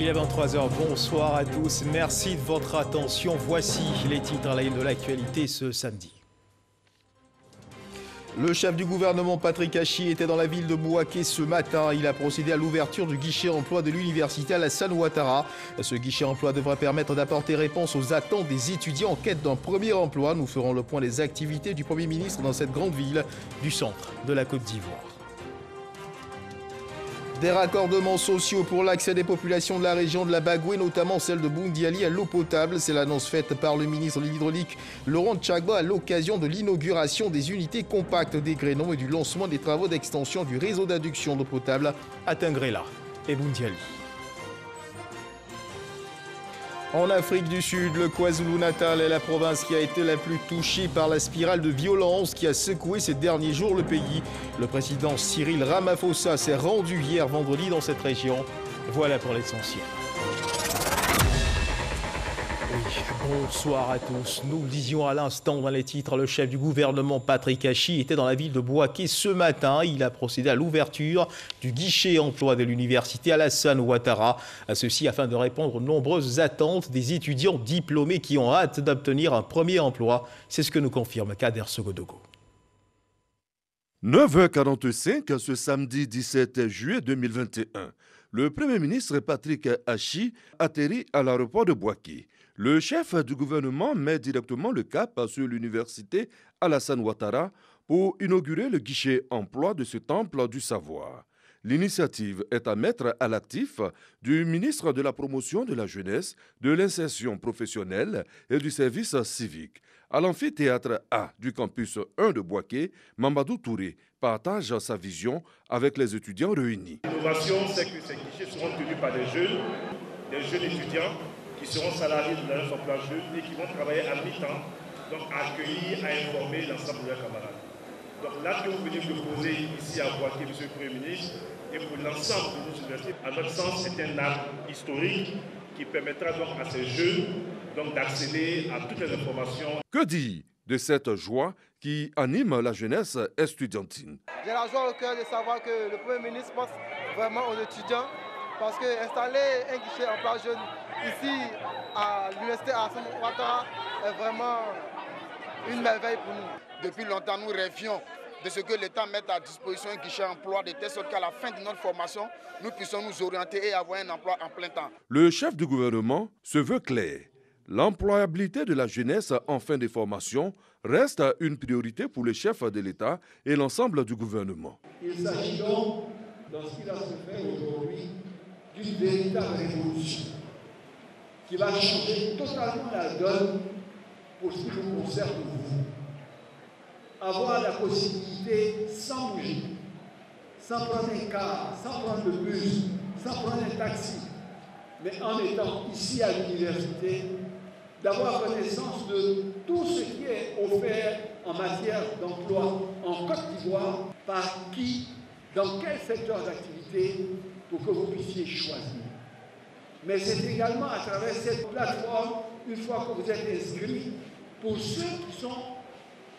Il est 23h, bonsoir à tous, merci de votre attention. Voici les titres à la une de l'actualité ce samedi. Le chef du gouvernement Patrick Hachi était dans la ville de Bouaké ce matin. Il a procédé à l'ouverture du guichet emploi de l'université Alassane Ouattara. Ce guichet emploi devrait permettre d'apporter réponse aux attentes des étudiants en quête d'un premier emploi. Nous ferons le point des activités du Premier ministre dans cette grande ville du centre de la Côte d'Ivoire. Des raccordements sociaux pour l'accès des populations de la région de la Bagoué, notamment celle de Boundiali, à l'eau potable. C'est l'annonce faite par le ministre de l'Hydraulique, Laurent Tchagba, à l'occasion de l'inauguration des unités compactes des Grénons et du lancement des travaux d'extension du réseau d'adduction d'eau potable à Tingrela et Boundiali. En Afrique du Sud, le KwaZulu-Natal est la province qui a été la plus touchée par la spirale de violence qui a secoué ces derniers jours le pays. Le président Cyril Ramaphosa s'est rendu hier vendredi dans cette région. Voilà pour l'essentiel. Bonsoir à tous. Nous le disions à l'instant dans les titres, le chef du gouvernement Patrick Hachi était dans la ville de Bouaké ce matin. Il a procédé à l'ouverture du guichet emploi de l'université Alassane Ouattara. Ceci afin de répondre aux nombreuses attentes des étudiants diplômés qui ont hâte d'obtenir un premier emploi. C'est ce que nous confirme Kader Sogodogo. 9h45 ce samedi 17 juillet 2021. Le Premier ministre Patrick Hachi atterrit à l'aéroport de Bouaké. Le chef du gouvernement met directement le cap sur l'université Alassane Ouattara pour inaugurer le guichet emploi de ce temple du savoir. L'initiative est à mettre à l'actif du ministre de la Promotion de la Jeunesse, de l'Insertion professionnelle et du Service civique. À l'amphithéâtre A du campus 1 de Bouaké, Mamadou Touré partage sa vision avec les étudiants réunis. L'innovation, c'est que ces guichets seront tenus par des jeunes étudiants qui seront salariés de l'agence emploi jeune et qui vont travailler à mi-temps, donc à accueillir, à informer l'ensemble de leurs camarades. Donc là que vous venez de poser ici à Bouaké, Monsieur le Premier ministre, et pour l'ensemble de nos universités, à notre sens, c'est un acte historique qui permettra donc à ces jeunes d'accéder à toutes les informations. Que dire de cette joie qui anime la jeunesse estudiantine? J'ai la joie au cœur de savoir que le Premier ministre pense vraiment aux étudiants, parce qu'installer un guichet emploi jeune ici à l'université Alassane Ouattara est vraiment une merveille pour nous. Depuis longtemps, nous rêvions de ce que l'État mette à disposition un guichet emploi de telle sorte qu'à la fin de notre formation, nous puissions nous orienter et avoir un emploi en plein temps. Le chef du gouvernement se veut clair. L'employabilité de la jeunesse en fin de formation reste une priorité pour le chef de l'État et l'ensemble du gouvernement. Il s'agit donc, dans ce qui va se faire aujourd'hui, d'une véritable révolution qui va changer totalement la donne pour ce qui vous concerne vous. Avoir la possibilité, sans bouger, sans prendre un car, sans prendre le bus, sans prendre un taxi, mais en étant ici à l'université, d'avoir connaissance de tout ce qui est offert en matière d'emploi en Côte d'Ivoire, par qui, dans quel secteur d'activité, pour que vous puissiez choisir. Mais c'est également à travers cette plateforme, une fois que vous êtes inscrit, pour ceux qui sont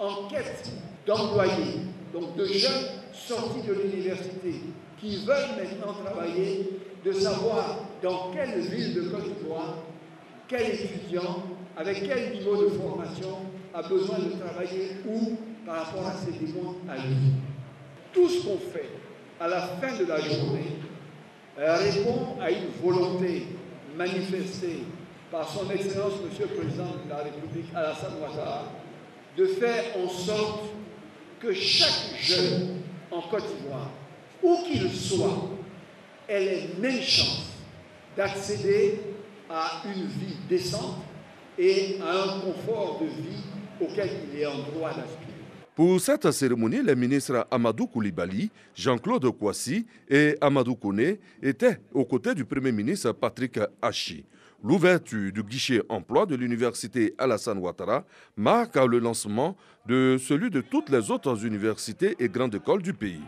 en quête d'employés, donc de jeunes sortis de l'université, qui veulent maintenant travailler, de savoir dans quelle ville de Côte d'Ivoire, quel étudiant, avec quel niveau de formation, a besoin de travailler où par rapport à ses demandes à lui. Tout ce qu'on fait à la fin de la journée répond à une volonté manifestée par son Excellence, Monsieur le Président de la République, Alassane Ouattara, de faire en sorte que chaque jeune en Côte d'Ivoire, où qu'il soit, ait les mêmes chances d'accéder à une vie décente et à un confort de vie auquel il est en droit d'aspirer. Pour cette cérémonie, les ministres Amadou Koulibaly, Jean-Claude Kouassi et Amadou Koné étaient aux côtés du Premier ministre Patrick Hachi. L'ouverture du guichet emploi de l'université Alassane Ouattara marque le lancement de celui de toutes les autres universités et grandes écoles du pays.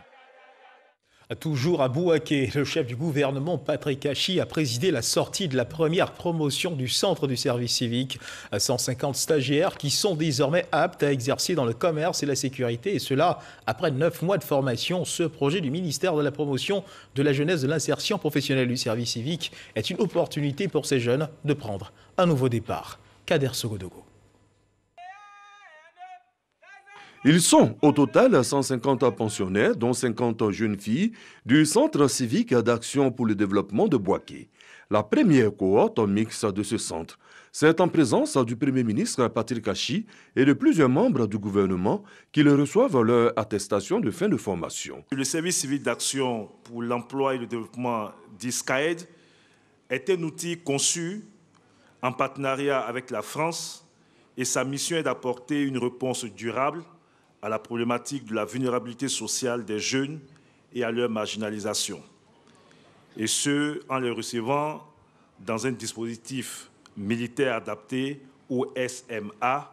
Toujours à Bouaké, le chef du gouvernement Patrick Hachi a présidé la sortie de la première promotion du centre du service civique. 150 stagiaires qui sont désormais aptes à exercer dans le commerce et la sécurité, et cela après 9 mois de formation. Ce projet du ministère de la Promotion de la jeunesse, de l'insertion professionnelle du service civique est une opportunité pour ces jeunes de prendre un nouveau départ. Kader Sogodogo. Ils sont au total 150 pensionnaires, dont 50 jeunes filles, du Centre civique d'action pour le développement de Bouaké. La première cohorte mixte de ce centre. C'est en présence du Premier ministre Patrick Hachi et de plusieurs membres du gouvernement qu'ils reçoivent leur attestation de fin de formation. Le service civique d'action pour l'emploi et le développement d'ISCAED est un outil conçu en partenariat avec la France et sa mission est d'apporter une réponse durable à la problématique de la vulnérabilité sociale des jeunes et à leur marginalisation. Et ce, en les recevant dans un dispositif militaire adapté, ou SMA,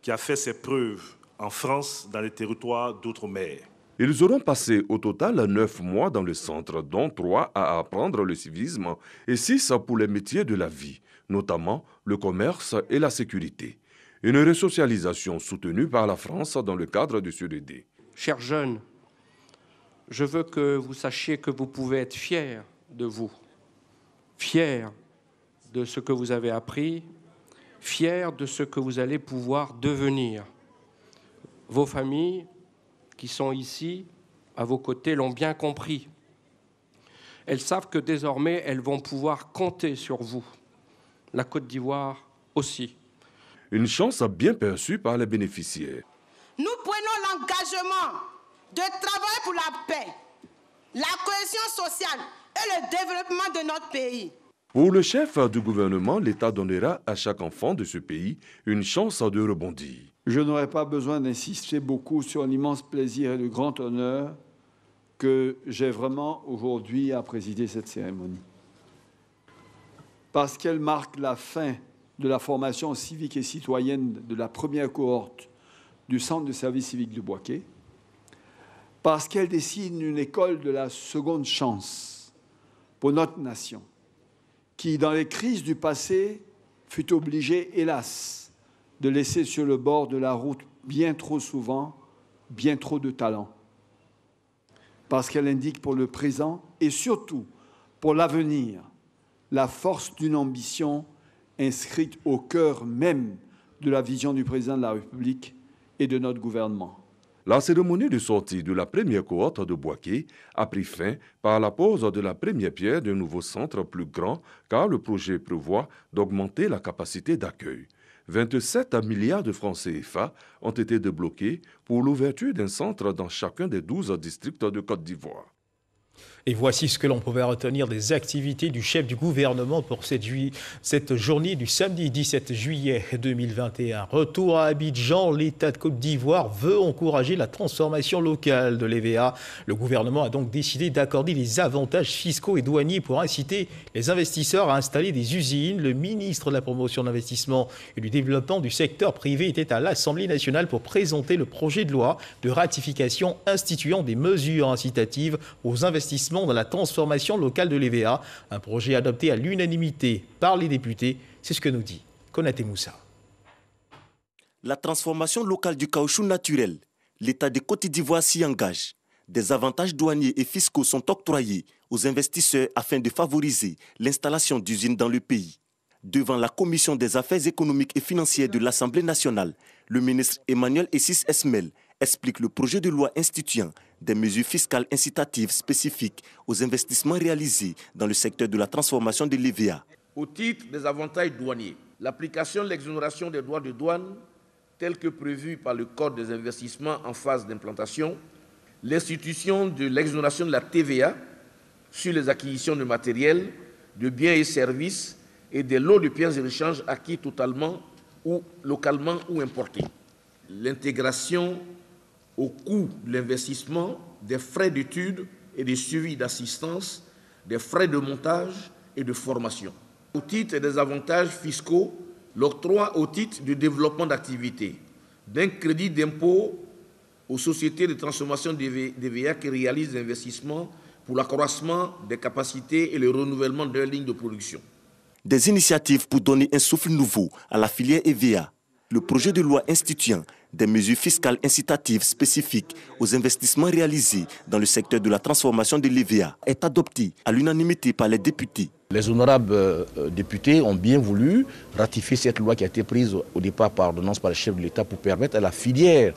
qui a fait ses preuves en France, dans les territoires d'outre-mer. Ils auront passé au total 9 mois dans le centre, dont 3 à apprendre le civisme et 6 pour les métiers de la vie, notamment le commerce et la sécurité. Une resocialisation soutenue par la France dans le cadre du SUDD. Chers jeunes, je veux que vous sachiez que vous pouvez être fiers de vous, fiers de ce que vous avez appris, fiers de ce que vous allez pouvoir devenir. Vos familles qui sont ici, à vos côtés, l'ont bien compris. Elles savent que désormais, elles vont pouvoir compter sur vous. La Côte d'Ivoire aussi. Une chance bien perçue par les bénéficiaires. Nous prenons l'engagement de travailler pour la paix, la cohésion sociale et le développement de notre pays. Pour le chef du gouvernement, l'État donnera à chaque enfant de ce pays une chance de rebondir. Je n'aurai pas besoin d'insister beaucoup sur l'immense plaisir et le grand honneur que j'ai vraiment aujourd'hui à présider cette cérémonie. Parce qu'elle marque la fin de la formation civique et citoyenne de la première cohorte du Centre de service civique de Bouaké, parce qu'elle dessine une école de la seconde chance pour notre nation, qui, dans les crises du passé, fut obligée, hélas, de laisser sur le bord de la route bien trop souvent, bien trop de talents. Parce qu'elle indique pour le présent et surtout pour l'avenir la force d'une ambition inscrite au cœur même de la vision du président de la République et de notre gouvernement. La cérémonie de sortie de la première cohorte de Bouaké a pris fin par la pose de la première pierre d'un nouveau centre plus grand, car le projet prévoit d'augmenter la capacité d'accueil. 27 milliards de francs CFA ont été débloqués pour l'ouverture d'un centre dans chacun des 12 districts de Côte d'Ivoire. Et voici ce que l'on pouvait retenir des activités du chef du gouvernement pour cette journée du samedi 17 juillet 2021. Retour à Abidjan, l'État de Côte d'Ivoire veut encourager la transformation locale de l'EVA. Le gouvernement a donc décidé d'accorder des avantages fiscaux et douaniers pour inciter les investisseurs à installer des usines. Le ministre de la Promotion de l'investissement et du développement du secteur privé était à l'Assemblée nationale pour présenter le projet de loi de ratification instituant des mesures incitatives aux investissements dans la transformation locale de l'EVA, un projet adopté à l'unanimité par les députés. C'est ce que nous dit Konaté Moussa. La transformation locale du caoutchouc naturel, l'État de Côte d'Ivoire s'y engage. Des avantages douaniers et fiscaux sont octroyés aux investisseurs afin de favoriser l'installation d'usines dans le pays. Devant la Commission des affaires économiques et financières de l'Assemblée nationale, le ministre Emmanuel Essis Esmel explique le projet de loi instituant des mesures fiscales incitatives spécifiques aux investissements réalisés dans le secteur de la transformation de l'EVA. Au titre des avantages douaniers, l'application de l'exonération des droits de douane telle que prévue par le Code des investissements en phase d'implantation, l'institution de l'exonération de la TVA sur les acquisitions de matériel, de biens et services et des lots de biens et échanges acquis totalement ou localement ou importés. L'intégration au coût de l'investissement des frais d'études et de suivi d'assistance, des frais de montage et de formation. Au titre des avantages fiscaux, l'octroi au titre du développement d'activités, d'un crédit d'impôt aux sociétés de transformation d'EVA qui réalisent des investissements pour l'accroissement des capacités et le renouvellement de leurs lignes de production. Des initiatives pour donner un souffle nouveau à la filière EVA. Le projet de loi instituant des mesures fiscales incitatives spécifiques aux investissements réalisés dans le secteur de la transformation de l'EVA est adopté à l'unanimité par les députés. Les honorables députés ont bien voulu ratifier cette loi qui a été prise au départ par ordonnance par le chef de l'État pour permettre à la filière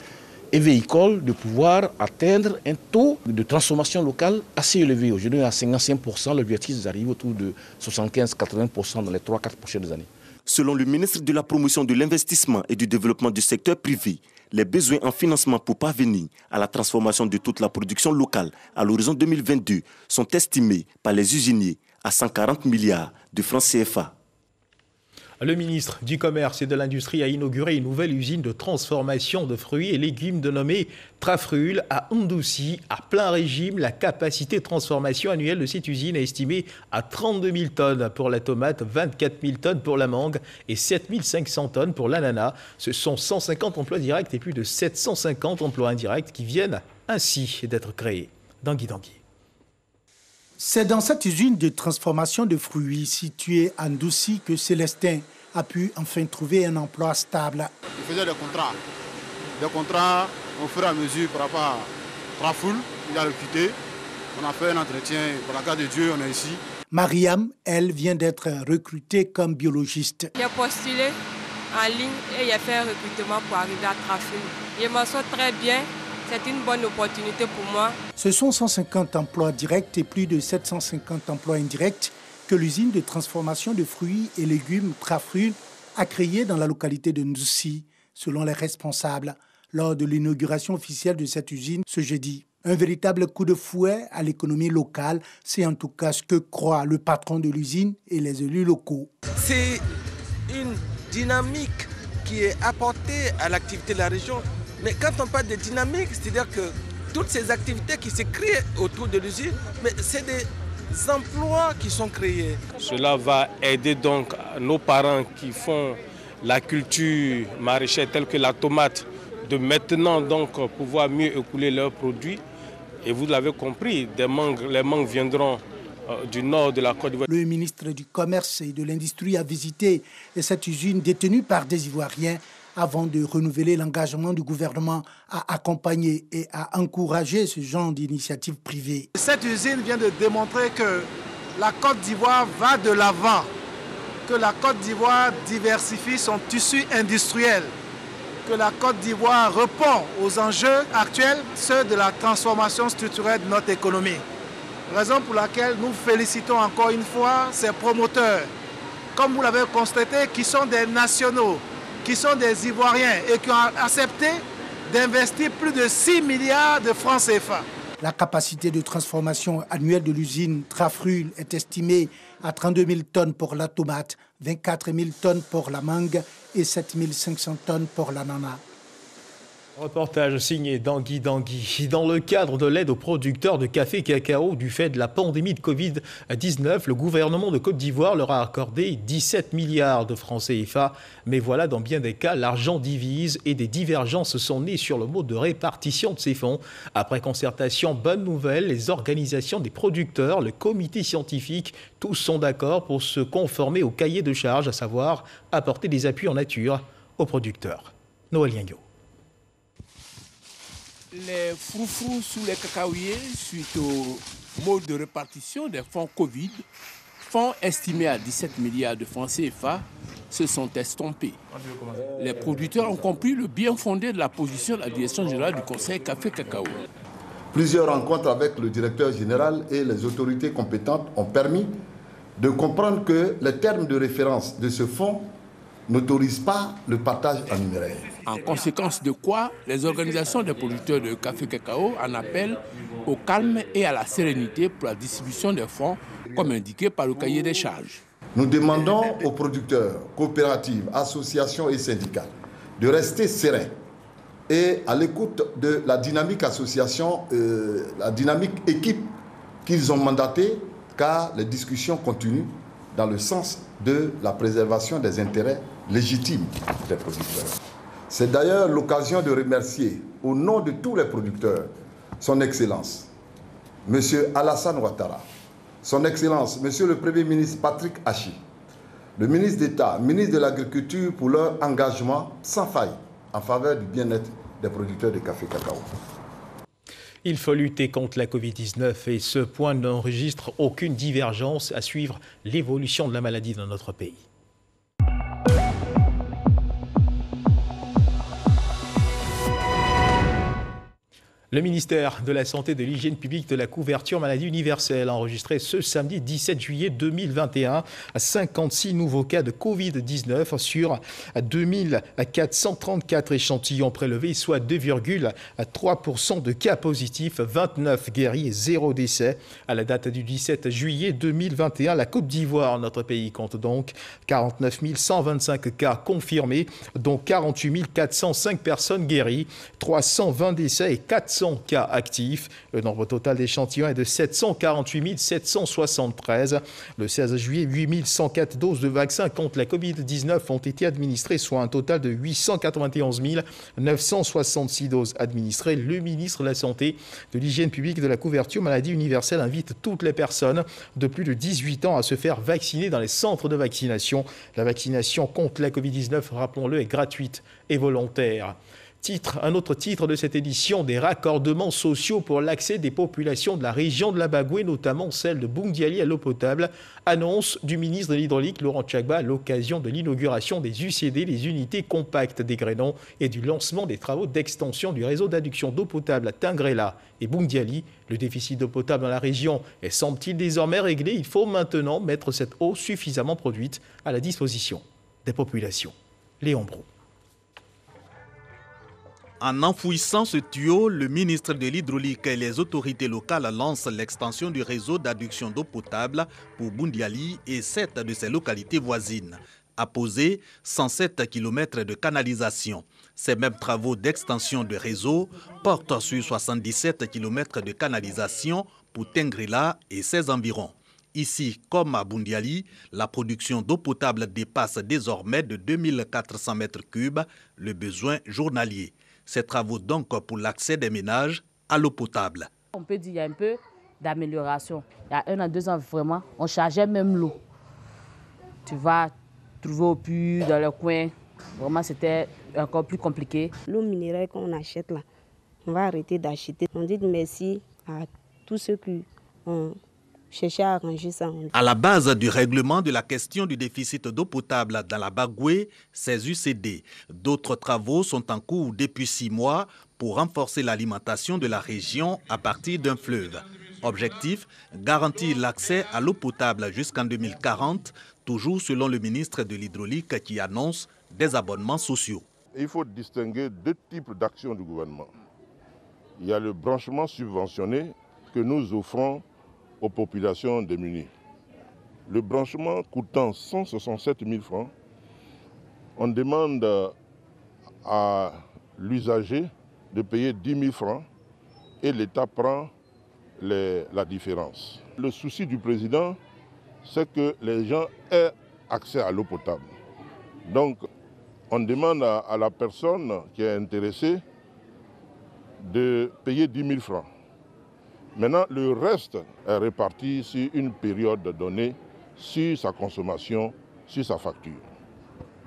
évéicole de pouvoir atteindre un taux de transformation locale assez élevé. Aujourd'hui, à 55%, l'objectif arrive autour de 75-80% dans les 3-4 prochaines années. Selon le ministre de la Promotion de l'Investissement et du Développement du secteur privé, les besoins en financement pour parvenir à la transformation de toute la production locale à l'horizon 2022 sont estimés par les usiniers à 140 milliards de francs CFA. Le ministre du Commerce et de l'Industrie a inauguré une nouvelle usine de transformation de fruits et légumes dénommée Trafrul à Ndouci. À plein régime, la capacité de transformation annuelle de cette usine est estimée à 32 000 tonnes pour la tomate, 24 000 tonnes pour la mangue et 7 500 tonnes pour l'ananas. Ce sont 150 emplois directs et plus de 750 emplois indirects qui viennent ainsi d'être créés. Dangui Dangui. C'est dans cette usine de transformation de fruits située à Ndouci que Célestin a pu enfin trouver un emploi stable. Il faisait des contrats au fur et à mesure par rapport à Trafrul. Il a recruté, on a fait un entretien, par la grâce de Dieu, on est ici. Mariam, elle, vient d'être recrutée comme biologiste. J'ai postulé en ligne et j'ai fait un recrutement pour arriver à Trafrul. Je m'en sors très bien. C'est une bonne opportunité pour moi. Ce sont 150 emplois directs et plus de 750 emplois indirects que l'usine de transformation de fruits et légumes Trafrul a créé dans la localité de Ndouci, selon les responsables, lors de l'inauguration officielle de cette usine ce jeudi. Un véritable coup de fouet à l'économie locale, c'est en tout cas ce que croient le patron de l'usine et les élus locaux. C'est une dynamique qui est apportée à l'activité de la région. Mais quand on parle de dynamique, c'est-à-dire que toutes ces activités qui se créent autour de l'usine, mais c'est des emplois qui sont créés. Cela va aider donc nos parents qui font la culture maraîchère telle que la tomate, de maintenant donc pouvoir mieux écouler leurs produits. Et vous l'avez compris, les mangues viendront du nord de la Côte d'Ivoire. Le ministre du Commerce et de l'Industrie a visité cette usine détenue par des Ivoiriens avant de renouveler l'engagement du gouvernement à accompagner et à encourager ce genre d'initiatives privées. Cette usine vient de démontrer que la Côte d'Ivoire va de l'avant, que la Côte d'Ivoire diversifie son tissu industriel, que la Côte d'Ivoire répond aux enjeux actuels, ceux de la transformation structurelle de notre économie. Raison pour laquelle nous félicitons encore une fois ces promoteurs, comme vous l'avez constaté, qui sont des nationaux, qui sont des Ivoiriens et qui ont accepté d'investir plus de 6 milliards de francs CFA. La capacité de transformation annuelle de l'usine Trafrul est estimée à 32 000 tonnes pour la tomate, 24 000 tonnes pour la mangue et 7 500 tonnes pour l'ananas. Reportage signé Dangui Dangui. Dans le cadre de l'aide aux producteurs de café et cacao du fait de la pandémie de Covid-19, le gouvernement de Côte d'Ivoire leur a accordé 17 milliards de francs CFA. Mais voilà, dans bien des cas, l'argent divise et des divergences sont nées sur le mode de répartition de ces fonds. Après concertation, bonne nouvelle, les organisations des producteurs, le comité scientifique, tous sont d'accord pour se conformer au cahier de charges, à savoir apporter des appuis en nature aux producteurs. Noël Liengo. Les froufrous sous les cacaoyers suite au mode de répartition des fonds Covid, fonds estimés à 17 milliards de francs CFA, se sont estompés. Les producteurs ont compris le bien fondé de la position de la direction générale du Conseil Café-Cacao. Plusieurs rencontres avec le directeur général et les autorités compétentes ont permis de comprendre que les termes de référence de ce fonds n'autorisent pas le partage en numéraire. En conséquence de quoi, les organisations des producteurs de café-cacao en appellent au calme et à la sérénité pour la distribution des fonds, comme indiqué par le cahier des charges. Nous demandons aux producteurs, coopératives, associations et syndicats de rester sereins et à l'écoute de la dynamique association, la dynamique équipe qu'ils ont mandatée, car les discussions continuent dans le sens de la préservation des intérêts légitimes des producteurs. C'est d'ailleurs l'occasion de remercier, au nom de tous les producteurs, son Excellence, M. Alassane Ouattara, Son Excellence, M. le Premier ministre Patrick Achi, le ministre d'État, ministre de l'Agriculture pour leur engagement sans faille en faveur du bien-être des producteurs de café cacao. Il faut lutter contre la Covid-19 et ce point n'enregistre aucune divergence à suivre l'évolution de la maladie dans notre pays. Le ministère de la Santé et de l'Hygiène publique de la couverture maladie universelle a enregistré ce samedi 17 juillet 2021 56 nouveaux cas de Covid-19 sur 2434 échantillons prélevés, soit 2,3% de cas positifs, 29 guéris et 0 décès. À la date du 17 juillet 2021, la Côte d'Ivoire, notre pays, compte donc 49 125 cas confirmés, dont 48 405 personnes guéries, 320 décès et 400 cas actifs. Le nombre total d'échantillons est de 748 773. Le 16 juillet, 8104 doses de vaccins contre la Covid-19 ont été administrées, soit un total de 891 966 doses administrées. Le ministre de la Santé, de l'Hygiène publique et de la couverture maladie universelle invite toutes les personnes de plus de 18 ans à se faire vacciner dans les centres de vaccination. La vaccination contre la Covid-19, rappelons-le, est gratuite et volontaire. Un autre titre de cette édition, des raccordements sociaux pour l'accès des populations de la région de la Bagoué, notamment celle de Boundiali à l'eau potable. Annonce du ministre de l'Hydraulique, Laurent Tchagba, à l'occasion de l'inauguration des UCD, les unités compactes des Grénons, et du lancement des travaux d'extension du réseau d'adduction d'eau potable à Tingrela et Boundiali. Le déficit d'eau potable dans la région est, semble-t-il, désormais réglé. Il faut maintenant mettre cette eau suffisamment produite à la disposition des populations. Léon Brou. En enfouissant ce tuyau, le ministre de l'Hydraulique et les autorités locales lancent l'extension du réseau d'adduction d'eau potable pour Boundiali et 7 de ses localités voisines. À poser 107 km de canalisation. Ces mêmes travaux d'extension de réseau portent sur 77 km de canalisation pour Tingrela et ses environs. Ici, comme à Boundiali, la production d'eau potable dépasse désormais de 2400 m3 le besoin journalier. Ces travaux donc pour l'accès des ménages à l'eau potable. On peut dire qu'il y a un peu d'amélioration. Il y a 1 à 2 ans, vraiment, on chargeait même l'eau. Tu vas trouver au puits, dans le coin. Vraiment, c'était encore plus compliqué. L'eau minérale qu'on achète là, on va arrêter d'acheter. On dit merci à tous ceux qui ont cherché à arranger ça. À la base du règlement de la question du déficit d'eau potable dans la Bagoué, ces UCD. D'autres travaux sont en cours depuis 6 mois pour renforcer l'alimentation de la région à partir d'un fleuve. Objectif, garantir l'accès à l'eau potable jusqu'en 2040, toujours selon le ministre de l'Hydraulique qui annonce des abonnements sociaux. Il faut distinguer 2 types d'actions du gouvernement. Il y a le branchement subventionné que nous offrons aux populations démunies. Le branchement coûtant 167 000 francs, on demande à l'usager de payer 10 000 francs et l'État prend la différence. Le souci du président, c'est que les gens aient accès à l'eau potable. Donc, on demande à la personne qui est intéressée de payer 10 000 francs. Maintenant, le reste est réparti sur une période donnée, sur sa consommation, sur sa facture.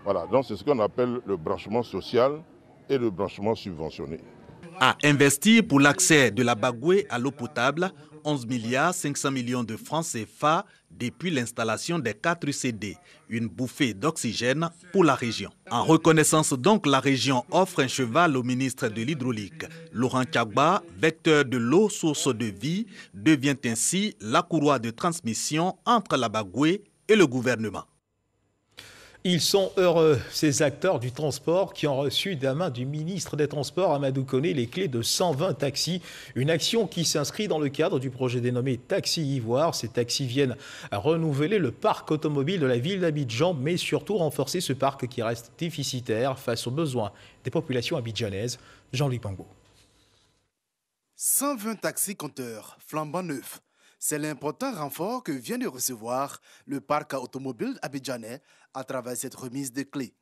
Voilà, donc c'est ce qu'on appelle le branchement social et le branchement subventionné. À investir pour l'accès de la Bagoué à l'eau potable, 11 500 millions de francs CFA depuis l'installation des 4 UCD, une bouffée d'oxygène pour la région. En reconnaissance donc, la région offre un cheval au ministre de l'Hydraulique. Laurent Tchagba, vecteur de l'eau, source de vie, devient ainsi la courroie de transmission entre la Bagoué et le gouvernement. Ils sont heureux, ces acteurs du transport qui ont reçu de la main du ministre des Transports, Amadou Koné, les clés de 120 taxis. Une action qui s'inscrit dans le cadre du projet dénommé Taxi Ivoire. Ces taxis viennent renouveler le parc automobile de la ville d'Abidjan, mais surtout renforcer ce parc qui reste déficitaire face aux besoins des populations abidjanaises. Jean-Luc Bango. 120 taxis compteurs flambant neufs. C'est l'important renfort que vient de recevoir le parc automobile abidjanais à travers cette remise de clés.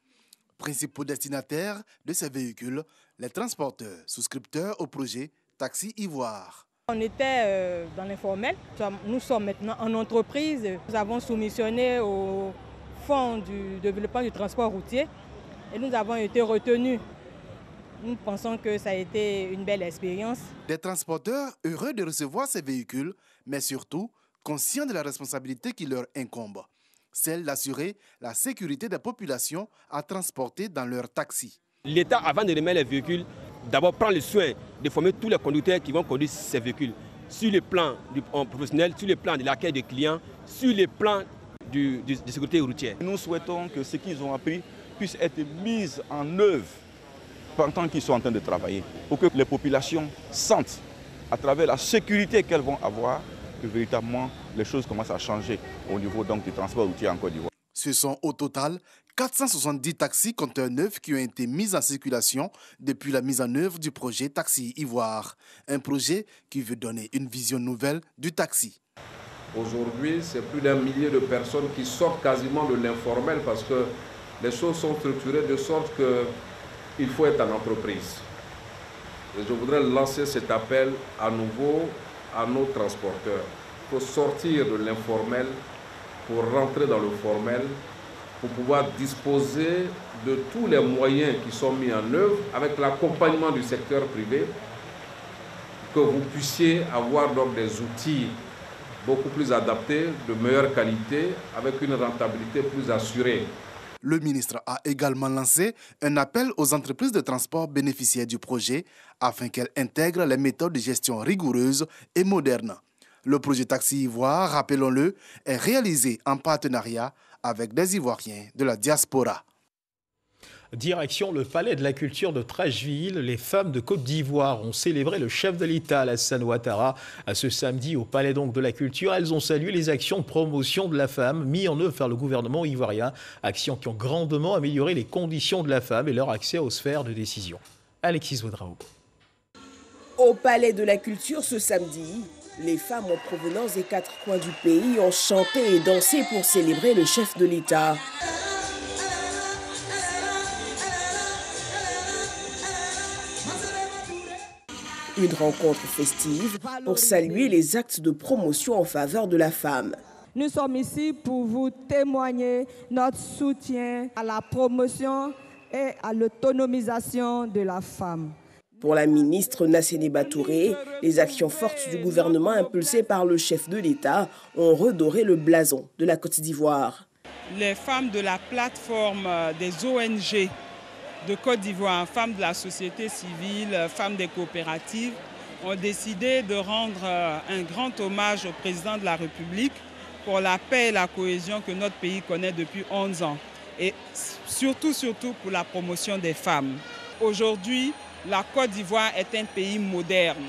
Principaux destinataires de ces véhicules, les transporteurs souscripteurs au projet Taxi Ivoire. On était dans l'informel, nous sommes maintenant en entreprise. Nous avons soumissionné au Fonds du développement du transport routier et nous avons été retenus. Nous pensons que ça a été une belle expérience. Des transporteurs heureux de recevoir ces véhicules, mais surtout conscients de la responsabilité qui leur incombe, celle d'assurer la sécurité des populations à transporter dans leurs taxis. L'État, avant de remettre les véhicules, d'abord prend le soin de former tous les conducteurs qui vont conduire ces véhicules sur le plan du professionnel, sur le plan de l'accueil des clients, sur le plan de sécurité routière. Nous souhaitons que ce qu'ils ont appris puisse être mis en œuvre pendant qu'ils sont en train de travailler, pour que les populations sentent, à travers la sécurité qu'elles vont avoir, que véritablement les choses commencent à changer au niveau donc, du transport routier en Côte d'Ivoire. Ce sont au total 470 taxis compteurs neufs qui ont été mis en circulation depuis la mise en œuvre du projet Taxi Ivoire. Un projet qui veut donner une vision nouvelle du taxi. Aujourd'hui, c'est plus d'1 millier de personnes qui sortent quasiment de l'informel parce que les choses sont structurées de sorte qu'il faut être en entreprise. Et je voudrais lancer cet appel à nouveau à nos transporteurs. Il faut sortir de l'informel pour rentrer dans le formel, pour pouvoir disposer de tous les moyens qui sont mis en œuvre avec l'accompagnement du secteur privé, que vous puissiez avoir donc des outils beaucoup plus adaptés, de meilleure qualité, avec une rentabilité plus assurée. Le ministre a également lancé un appel aux entreprises de transport bénéficiaires du projet afin qu'elles intègrent les méthodes de gestion rigoureuses et modernes. Le projet Taxi Ivoire, rappelons-le, est réalisé en partenariat avec des Ivoiriens de la diaspora. Direction le palais de la culture de Trècheville, les femmes de Côte d'Ivoire ont célébré le chef de l'État, Alassane Ouattara, ce samedi au palais donc de la culture. Elles ont salué les actions de promotion de la femme mises en œuvre par le gouvernement ivoirien, actions qui ont grandement amélioré les conditions de la femme et leur accès aux sphères de décision. Alexis Ouedraogo. Au palais de la culture ce samedi, les femmes en provenance des 4 coins du pays ont chanté et dansé pour célébrer le chef de l'État. Une rencontre festive pour saluer les actes de promotion en faveur de la femme. Nous sommes ici pour vous témoigner notre soutien à la promotion et à l'autonomisation de la femme. Pour la ministre Nasséné Touré, les actions fortes du gouvernement impulsées par le chef de l'État ont redoré le blason de la Côte d'Ivoire. Les femmes de la plateforme des ONG de Côte d'Ivoire, femmes de la société civile, femmes des coopératives, ont décidé de rendre un grand hommage au président de la République pour la paix et la cohésion que notre pays connaît depuis 11 ans. Et surtout pour la promotion des femmes. Aujourd'hui, la Côte d'Ivoire est un pays moderne.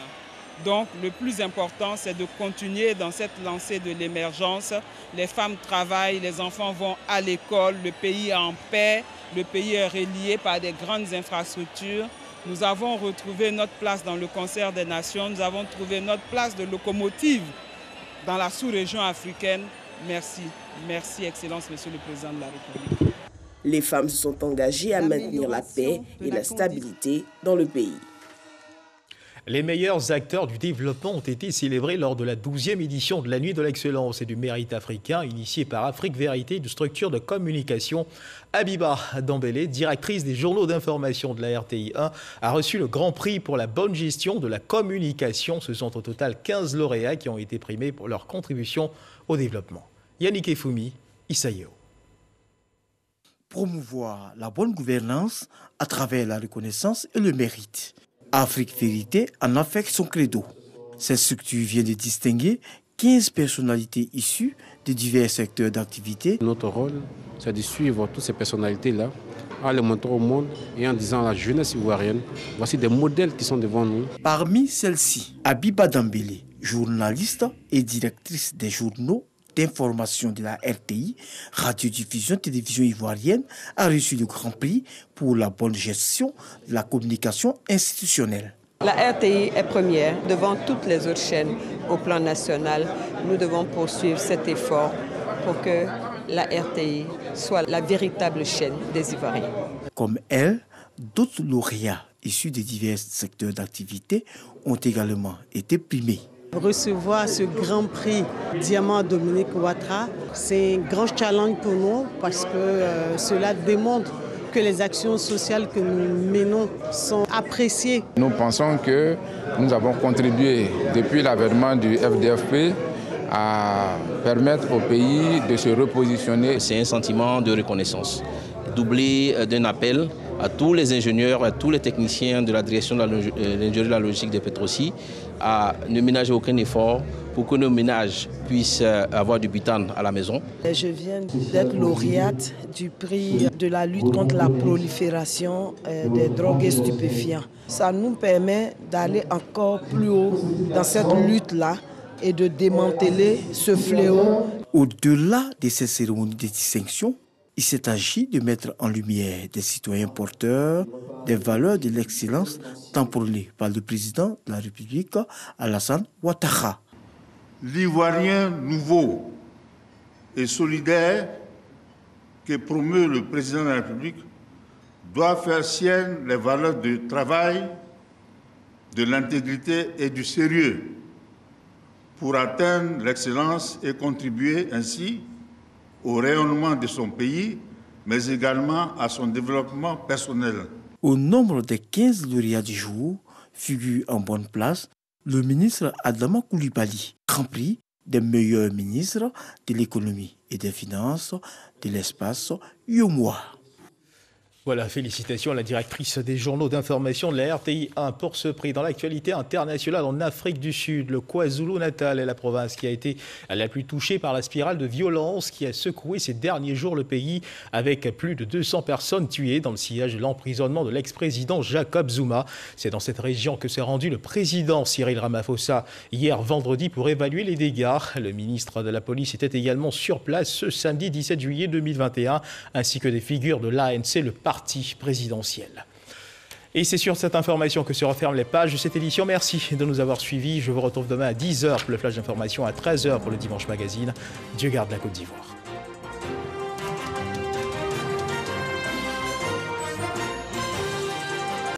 Donc le plus important, c'est de continuer dans cette lancée de l'émergence. Les femmes travaillent, les enfants vont à l'école, le pays est en paix, le pays est relié par des grandes infrastructures. Nous avons retrouvé notre place dans le concert des nations, nous avons trouvé notre place de locomotive dans la sous-région africaine. Merci. Merci, Excellence, Monsieur le Président de la République. Les femmes se sont engagées à maintenir la paix et la stabilité dans le pays. Les meilleurs acteurs du développement ont été célébrés lors de la 12e édition de la Nuit de l'Excellence et du Mérite africain, initiée par Afrique Vérité, une structure de communication. Abiba Dambélé, directrice des journaux d'information de la RTI 1, a reçu le Grand Prix pour la bonne gestion de la communication. Ce sont au total 15 lauréats qui ont été primés pour leur contribution au développement. Yannick Efoumi, Isaïo. Promouvoir la bonne gouvernance à travers la reconnaissance et le mérite. Afrique Vérité en a fait son credo. Cette structure vient de distinguer 15 personnalités issues de divers secteurs d'activité. Notre rôle, c'est de suivre toutes ces personnalités-là, en les montrant au monde et en disant à la jeunesse ivoirienne, voici des modèles qui sont devant nous. Parmi celles-ci, Abiba Dambélé, journaliste et directrice des journaux d'information de la RTI, radiodiffusion télévision ivoirienne, a reçu le Grand Prix pour la bonne gestion de la communication institutionnelle. La RTI est première devant toutes les autres chaînes au plan national. Nous devons poursuivre cet effort pour que la RTI soit la véritable chaîne des Ivoiriens. Comme elle, d'autres lauréats issus de divers secteurs d'activité ont également été primés. Recevoir ce grand prix Diamant Dominique Ouattara, c'est un grand challenge pour nous parce que cela démontre que les actions sociales que nous menons sont appréciées. Nous pensons que nous avons contribué depuis l'avènement du FDFP à permettre au pays de se repositionner. C'est un sentiment de reconnaissance, doublé d'un appel à tous les ingénieurs, à tous les techniciens de la direction de l'ingénierie de la logistique de Petrosi à ne ménager aucun effort pour que nos ménages puissent avoir du butane à la maison. Je viens d'être lauréate du prix de la lutte contre la prolifération des drogues et stupéfiants. Ça nous permet d'aller encore plus haut dans cette lutte-là et de démanteler ce fléau. Au-delà de ces cérémonies de distinction, il s'est agi de mettre en lumière des citoyens porteurs des valeurs de l'excellence tant prônées par le président de la République, Alassane Ouattara. L'Ivoirien nouveau et solidaire que promeut le président de la République doit faire sienne les valeurs du travail, de l'intégrité et du sérieux pour atteindre l'excellence et contribuer ainsi au rayonnement de son pays, mais également à son développement personnel. Au nombre des 15 lauréats du jour figure en bonne place le ministre Adama Coulibaly, grand prix des meilleurs ministres de l'économie et des finances de l'espace UEMOA. Voilà, félicitations à la directrice des journaux d'information de la RTI 1 pour ce prix. Dans l'actualité internationale, en Afrique du Sud, le KwaZulu-Natal est la province qui a été la plus touchée par la spirale de violence qui a secoué ces derniers jours le pays, avec plus de 200 personnes tuées dans le sillage de l'emprisonnement de l'ex-président Jacob Zuma. C'est dans cette région que s'est rendu le président Cyril Ramaphosa hier vendredi pour évaluer les dégâts. Le ministre de la Police était également sur place ce samedi 17 juillet 2021, ainsi que des figures de l'ANC, le parti présidentiel. Et c'est sur cette information que se referment les pages de cette édition. Merci de nous avoir suivis. Je vous retrouve demain à 10h pour le flash d'information, à 13h pour le Dimanche Magazine. Dieu garde la Côte d'Ivoire.